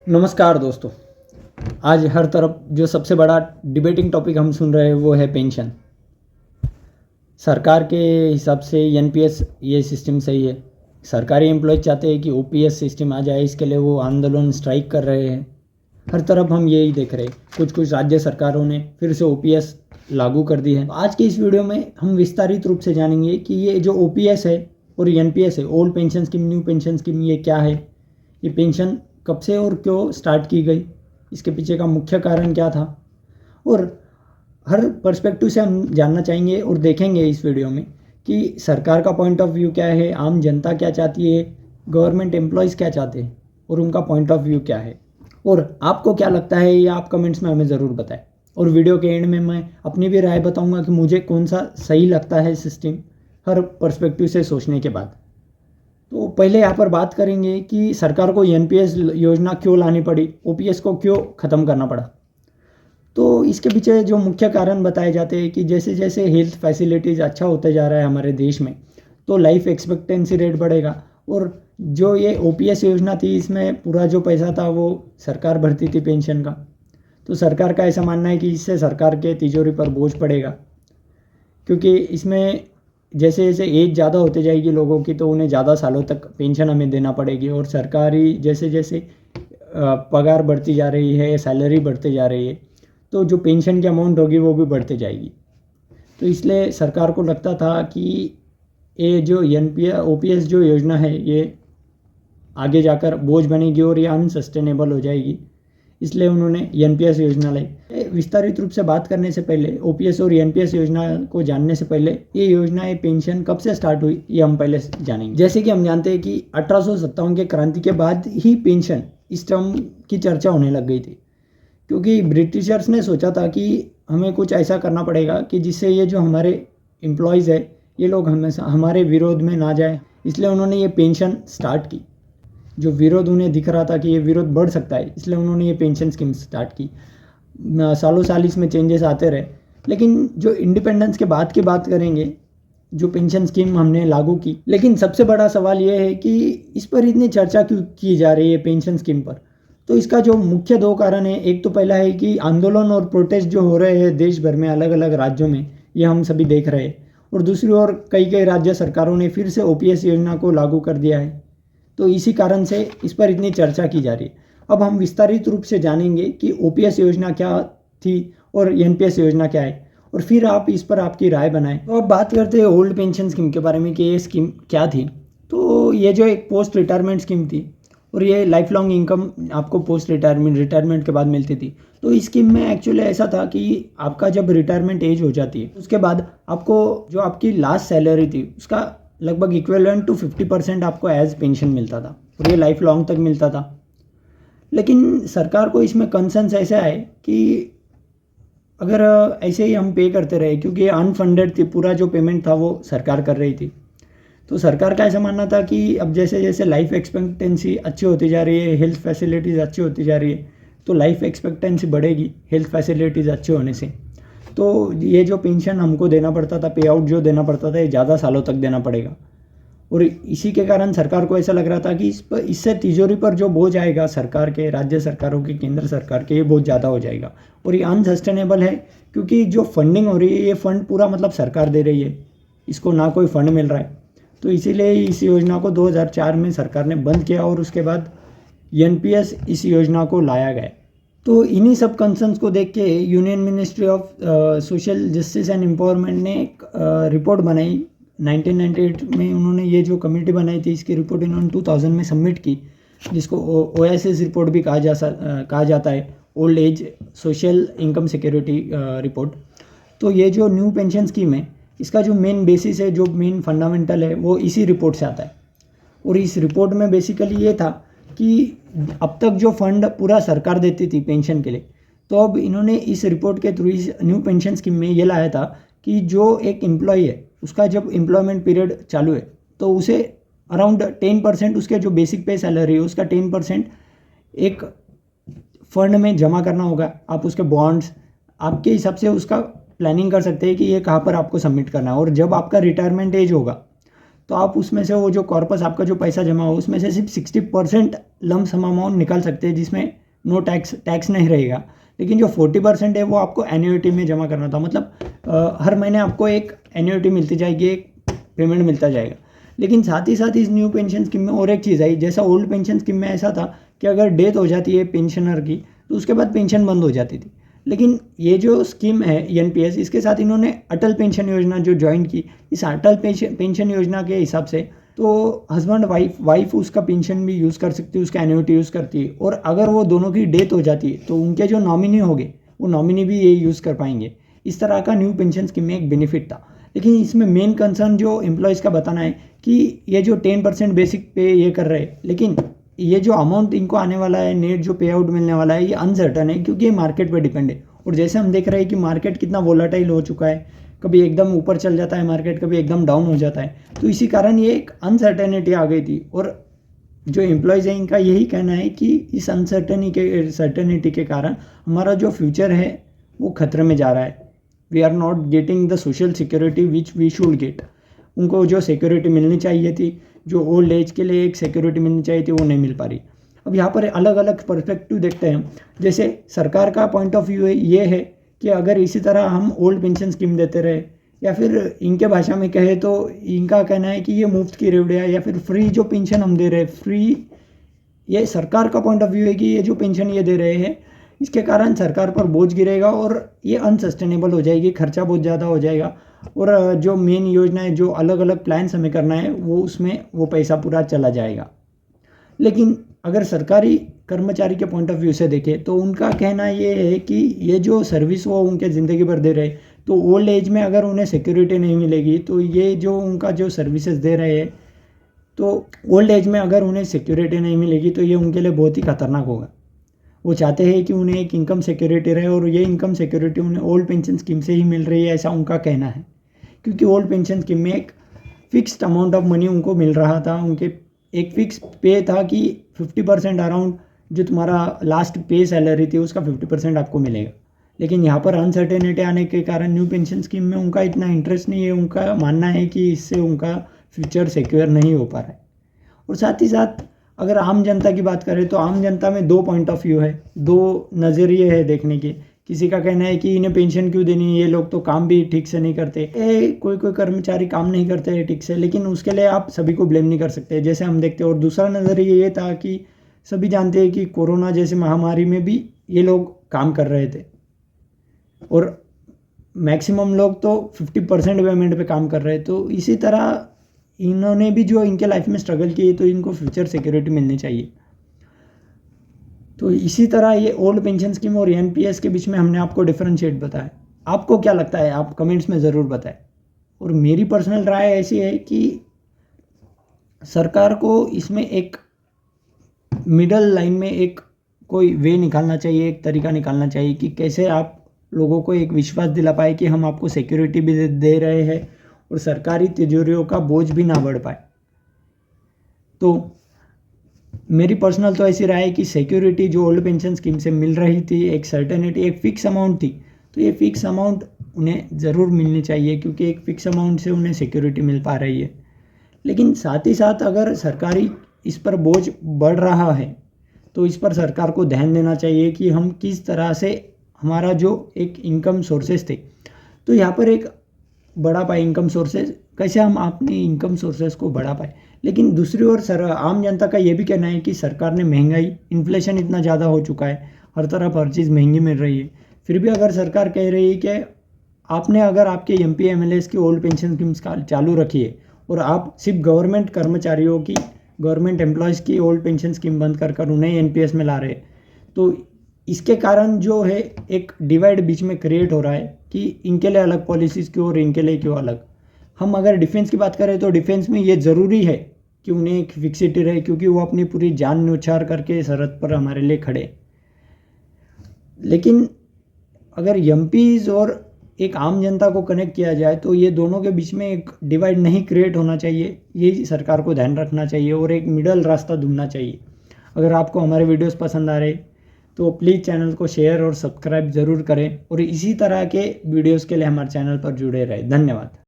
नमस्कार दोस्तों। आज हर तरफ जो सबसे बड़ा डिबेटिंग टॉपिक हम सुन रहे हैं वो है पेंशन। सरकार के हिसाब से एनपीएस ये सिस्टम सही है। सरकारी एम्प्लॉय चाहते हैं कि ओपीएस सिस्टम आ जाए, इसके लिए वो आंदोलन स्ट्राइक कर रहे हैं। हर तरफ हम यही देख रहे हैं। कुछ कुछ राज्य सरकारों ने फिर से ओपीएस लागू कर दी है। आज के इस वीडियो में हम विस्तारित रूप से जानेंगे कि ये जो ओपीएस है और एनपीएस है, old pension scheme new pension scheme, ये क्या है, ये पेंशन कब से और क्यों स्टार्ट की गई, इसके पीछे का मुख्य कारण क्या था, और हर पर्सपेक्टिव से हम जानना चाहेंगे और देखेंगे इस वीडियो में कि सरकार का पॉइंट ऑफ व्यू क्या है, आम जनता क्या चाहती है, गवर्नमेंट एम्प्लॉयज़ क्या चाहते हैं और उनका पॉइंट ऑफ व्यू क्या है, और आपको क्या लगता है ये आप कमेंट्स में हमें ज़रूर बताएं। और वीडियो के एंड में मैं अपनी भी राय बताऊंगा कि मुझे कौन सा सही लगता है सिस्टम, हर पर्सपेक्टिव से सोचने के बाद। तो पहले यहाँ पर बात करेंगे कि सरकार को एनपीएस योजना क्यों लानी पड़ी, ओपीएस को क्यों ख़त्म करना पड़ा। तो इसके पीछे जो मुख्य कारण बताए जाते हैं कि जैसे जैसे हेल्थ फैसिलिटीज़ अच्छा होता जा रहा है हमारे देश में, तो लाइफ एक्सपेक्टेंसी रेट बढ़ेगा। और जो ये ओपीएस योजना थी, इसमें पूरा जो पैसा था वो सरकार भरती थी पेंशन का। तो सरकार का ऐसा मानना है कि इससे सरकार के तिजोरी पर बोझ पड़ेगा, क्योंकि इसमें जैसे जैसे एज ज़्यादा होती जाएगी लोगों की, तो उन्हें ज़्यादा सालों तक पेंशन हमें देना पड़ेगी। और सरकारी जैसे जैसे पगार बढ़ती जा रही है, सैलरी बढ़ती जा रही है, तो जो पेंशन की अमाउंट होगी वो भी बढ़ती जाएगी। तो इसलिए सरकार को लगता था कि ये जो ओपीएस जो योजना है ये आगे जाकर बोझ बनेगी और ये अनसस्टेनेबल हो जाएगी, इसलिए उन्होंने एनपीएस योजना लाई। विस्तारित रूप से बात करने से पहले, ओपीएस और एनपीएस योजना को जानने से पहले, ये योजना, ये पेंशन कब से स्टार्ट हुई ये हम पहले जानेंगे। जैसे कि हम जानते हैं कि 1857 के क्रांति के बाद ही पेंशन इस टर्म की चर्चा होने लग गई थी, क्योंकि ब्रिटिशर्स ने सोचा था कि हमें कुछ ऐसा करना पड़ेगा कि जिससे ये जो हमारे एम्प्लॉयज़ है ये लोग हमेशा हमारे विरोध में ना जाए, इसलिए उन्होंने ये पेंशन स्टार्ट की। जो विरोध उन्हें दिख रहा था कि ये विरोध बढ़ सकता है, इसलिए उन्होंने ये पेंशन स्कीम स्टार्ट की। सालों साल इसमें चेंजेस आते रहे, लेकिन जो इंडिपेंडेंस के बाद की बात करेंगे, जो पेंशन स्कीम हमने लागू की, लेकिन सबसे बड़ा सवाल ये है कि इस पर इतनी चर्चा क्यों की जा रही है पेंशन स्कीम पर। तो इसका जो मुख्य दो कारण है, एक तो पहला है कि आंदोलन और प्रोटेस्ट जो हो रहे हैं देश भर में अलग अलग राज्यों में, ये हम सभी देख रहे हैं। और दूसरी ओर कई कई राज्य सरकारों ने फिर से ओपीएस योजना को लागू कर दिया है, तो इसी कारण से इस पर इतनी चर्चा की जा रही है। अब हम विस्तारित रूप से जानेंगे कि ओपीएस योजना क्या थी और एनपीएस योजना क्या है, और फिर आप इस पर आपकी राय बनाएं। तो अब बात करते हैं ओल्ड पेंशन स्कीम के बारे में कि ये स्कीम क्या थी। तो ये जो एक पोस्ट रिटायरमेंट स्कीम थी, और ये लाइफ लॉन्ग इनकम आपको पोस्ट रिटायरमेंट के बाद मिलती थी। तो इस स्कीम में एक्चुअली ऐसा था कि आपका जब रिटायरमेंट एज हो जाती है, उसके बाद आपको जो आपकी लास्ट सैलरी थी उसका लगभग इक्विवेलेंट टू 50% आपको एज पेंशन मिलता था, और ये लाइफ लॉन्ग तक मिलता था। लेकिन सरकार को इसमें कंसर्न्स ऐसे आए कि अगर ऐसे ही हम पे करते रहे, क्योंकि अनफंडेड थी, पूरा जो पेमेंट था वो सरकार कर रही थी, तो सरकार का ऐसा मानना था कि अब जैसे जैसे लाइफ एक्सपेक्टेंसी अच्छी होती जा रही है, हेल्थ फैसिलिटीज़ अच्छी होती जा रही है, तो लाइफ एक्सपेक्टेंसी बढ़ेगी हेल्थ फैसिलिटीज़ अच्छे होने से। तो ये जो पेंशन हमको देना पड़ता था, पे आउट जो देना पड़ता था, ये ज़्यादा सालों तक देना पड़ेगा। और इसी के कारण सरकार को ऐसा लग रहा था कि इससे तिजोरी पर जो बोझ आएगा सरकार के, राज्य सरकारों के, केंद्र सरकार के, ये बहुत ज़्यादा हो जाएगा और ये अनसस्टेनेबल है, क्योंकि जो फंडिंग हो रही है ये फंड पूरा मतलब सरकार दे रही है, इसको ना कोई फंड मिल रहा है। तो इसीलिए इस योजना को 2004 में सरकार ने बंद किया और उसके बाद एनपीएस इस योजना को लाया गया। तो इन्हीं सब कंसर्न्स को देख के union ministry of social justice and empowerment ने एक रिपोर्ट बनाई 1998 में। उन्होंने ये जो कमेटी बनाई थी, इसकी रिपोर्ट इन्होंने 2000 में सबमिट की, जिसको ओएसएस रिपोर्ट भी कहा जाता है, old age social income security report. तो ये जो न्यू पेंशन स्कीम है, इसका जो मेन बेसिस है, जो मेन फंडामेंटल है, वो इसी रिपोर्ट से आता है। और इस रिपोर्ट में बेसिकली ये था कि अब तक जो फंड पूरा सरकार देती थी पेंशन के लिए, तो अब इन्होंने इस रिपोर्ट के थ्रू इस न्यू पेंशन स्कीम में ये लाया था कि जो एक एम्प्लॉई है, उसका जब एम्प्लॉयमेंट पीरियड चालू है, तो उसे अराउंड 10% उसके जो बेसिक पे सैलरी है उसका 10% एक फंड में जमा करना होगा। आप उसके बॉन्ड्स आपके हिसाब से उसका प्लानिंग कर सकते हैं कि ये कहाँ पर आपको सबमिट करना है। और जब आपका रिटायरमेंट एज होगा, तो आप उसमें से वो जो कॉर्पस आपका जो पैसा जमा हो उसमें से सिर्फ 60% लम सम अमाउंट निकाल सकते हैं, जिसमें नो टैक्स नहीं रहेगा। लेकिन जो 40% है वो आपको एन्युइटी में जमा करना था, मतलब हर महीने आपको एक एन्युइटी मिलती जाएगी, एक पेमेंट मिलता जाएगा। लेकिन साथ ही साथ इस न्यू पेंशन स्कीम में और एक चीज़ आई, जैसा ओल्ड पेंशन स्कीम में ऐसा था कि अगर डेथ हो जाती है पेंशनर की तो उसके बाद पेंशन बंद हो जाती थी। लेकिन ये जो स्कीम है एनपीएस, इसके साथ इन्होंने अटल पेंशन योजना जो ज्वाइन की, इस अटल पेंशन योजना के हिसाब से तो हस्बैंड वाइफ उसका पेंशन भी यूज़ कर सकती है, उसका एन्युइटी यूज़ करती है, और अगर वो दोनों की डेथ हो जाती है तो उनके जो नॉमिनी होंगे वो नॉमिनी भी ये यूज़ कर पाएंगे। इस तरह का न्यू पेंशन स्कीम में एक बेनिफिट था। लेकिन इसमें मेन कंसर्न जो एम्प्लॉयज़ का बताना है कि ये जो 10% बेसिक पे ये कर रहे हैं, लेकिन ये जो अमाउंट इनको आने वाला है, नेट जो पे आउट मिलने वाला है, ये अनसर्टन है, क्योंकि ये मार्केट पे डिपेंड है। और जैसे हम देख रहे हैं कि मार्केट कितना वोलाटाइल हो चुका है, कभी एकदम ऊपर चल जाता है मार्केट, कभी एकदम डाउन हो जाता है, तो इसी कारण ये एक अनसर्टेनिटी आ गई थी। और जो एम्प्लॉयज़ हैं इनका यही कहना है कि इस सर्टेनिटी के कारण हमारा जो फ्यूचर है वो खतरे में जा रहा है। We are not getting the social security which we should get. उनको जो सिक्योरिटी मिलनी चाहिए थी, जो ओल्ड एज के लिए एक सिक्योरिटी मिलनी चाहिए थी, वो नहीं मिल पा रही। अब यहाँ पर अलग अलग पर्सपेक्टिव देखते हैं। जैसे सरकार का पॉइंट ऑफ व्यू ये है कि अगर इसी तरह हम ओल्ड पेंशन स्कीम देते रहे, या फिर इनके भाषा में कहे तो इनका कहना है कि ये मुफ्त की रेवड़िया या फिर फ्री जो पेंशन हम दे रहे हैं, फ्री, ये सरकार का पॉइंट ऑफ व्यू है कि ये जो पेंशन ये दे रहे हैं इसके कारण सरकार पर बोझ गिरेगा और ये अनसस्टेनेबल हो जाएगी, खर्चा बहुत ज़्यादा हो जाएगा, और जो मेन योजना है, जो अलग अलग प्लान्स हमें करना है, वो उसमें वो पैसा पूरा चला जाएगा। लेकिन अगर सरकारी कर्मचारी के पॉइंट ऑफ व्यू से देखें तो उनका कहना ये है कि ये जो सर्विस वो उनके ज़िंदगी भर दे रहे, तो ओल्ड एज में अगर उन्हें सिक्योरिटी नहीं मिलेगी तो ये जो उनका जो सर्विसेज दे रहे हैं, तो ओल्ड एज में अगर उन्हें सिक्योरिटी नहीं मिलेगी तो ये उनके लिए बहुत ही खतरनाक होगा। वो चाहते हैं कि उन्हें एक इनकम सिक्योरिटी रहे, और ये इनकम सिक्योरिटी उन्हें ओल्ड पेंशन स्कीम से ही मिल रही है, ऐसा उनका कहना है। क्योंकि ओल्ड पेंशन स्कीम में एक फिक्स्ड अमाउंट ऑफ मनी उनको मिल रहा था, उनके एक फिक्स पे था कि 50% अराउंड जो तुम्हारा लास्ट पे सैलरी थी उसका 50% आपको मिलेगा। लेकिन यहाँ पर अनसर्टेनिटी आने के कारण न्यू पेंशन स्कीम में उनका इतना इंटरेस्ट नहीं है। उनका मानना है कि इससे उनका फ्यूचर सिक्योर नहीं हो पा रहा है। और साथ ही साथ अगर आम जनता की बात करें तो आम जनता में दो पॉइंट ऑफ व्यू है, दो नज़रिए है देखने के। किसी का कहना है कि इन्हें पेंशन क्यों देनी, ये लोग तो काम भी ठीक से नहीं करते, कोई कर्मचारी काम नहीं करते हैं ठीक से, लेकिन उसके लिए आप सभी को ब्लेम नहीं कर सकते, जैसे हम देखते हैं। और दूसरा नज़रिया ये था कि सभी जानते हैं कि कोरोना जैसे महामारी में भी ये लोग काम कर रहे थे, और मैक्सिमम लोग तो 50% पेमेंट पे काम कर रहे हैं। तो इसी तरह इन्होंने भी जो इनके लाइफ में स्ट्रगल किए, तो इनको फ्यूचर सिक्योरिटी मिलनी चाहिए। तो इसी तरह ये ओल्ड पेंशन स्कीम और एनपीएस के बीच में हमने आपको डिफरेंशिएट बताया। आपको क्या लगता है, आप कमेंट्स में ज़रूर बताएं। और मेरी पर्सनल राय ऐसी है कि सरकार को इसमें एक मिडल लाइन में एक कोई वे निकालना चाहिए, एक तरीका निकालना चाहिए कि कैसे आप लोगों को एक विश्वास दिला पाए कि हम आपको सिक्योरिटी भी दे रहे हैं और सरकारी तिजोरियों का बोझ भी ना बढ़ पाए। तो मेरी पर्सनल तो ऐसी राय है कि सिक्योरिटी जो ओल्ड पेंशन स्कीम से मिल रही थी, एक सर्टेनिटी, एक फ़िक्स अमाउंट थी, तो ये फ़िक्स अमाउंट उन्हें ज़रूर मिलनी चाहिए, क्योंकि एक फ़िक्स अमाउंट से उन्हें सिक्योरिटी मिल पा रही है। लेकिन साथ ही साथ अगर सरकारी इस पर बोझ बढ़ रहा है तो इस पर सरकार को ध्यान देना चाहिए कि हम किस तरह से हमारा जो एक इनकम सोर्सेज थे, तो यहाँ पर एक बढ़ा पाए इनकम सोर्सेज, कैसे हम अपनी इनकम सोर्सेज को बढ़ा पाए। लेकिन दूसरी ओर आम जनता का ये भी कहना है कि सरकार ने महंगाई, इन्फ्लेशन इतना ज़्यादा हो चुका है, हर तरफ हर चीज़ महंगी मिल रही है, फिर भी अगर सरकार कह रही है कि आपने अगर आपके एमपी एमएलएस की ओल्ड पेंशन स्कीम्स चालू रखी है और आप सिर्फ गवर्नमेंट कर्मचारियों की, गवर्नमेंट एम्प्लॉयज़ की ओल्ड पेंशन स्कीम बंद कर उन्हें एनपीएस में ला रहे, तो इसके कारण जो है एक डिवाइड बीच में क्रिएट हो रहा है कि इनके लिए अलग पॉलिसीज़ क्यों और इनके लिए क्यों अलग। हम अगर डिफेंस की बात करें तो डिफेंस में ये ज़रूरी है कि उन्हें एक फिक्सिटी रहे, क्योंकि वो अपनी पूरी जान न्यौछावर करके सरहद पर हमारे लिए खड़े। लेकिन अगर एमपीज़ और एक आम जनता को कनेक्ट किया जाए तो ये दोनों के बीच में एक डिवाइड नहीं क्रिएट होना चाहिए, ये सरकार को ध्यान रखना चाहिए और एक मिडल रास्ता ढूंढना चाहिए। अगर आपको हमारे वीडियोस पसंद आ रहे तो प्लीज़ चैनल को शेयर और सब्सक्राइब ज़रूर करें, और इसी तरह के वीडियोस के लिए हमारे चैनल पर जुड़े रहें। धन्यवाद।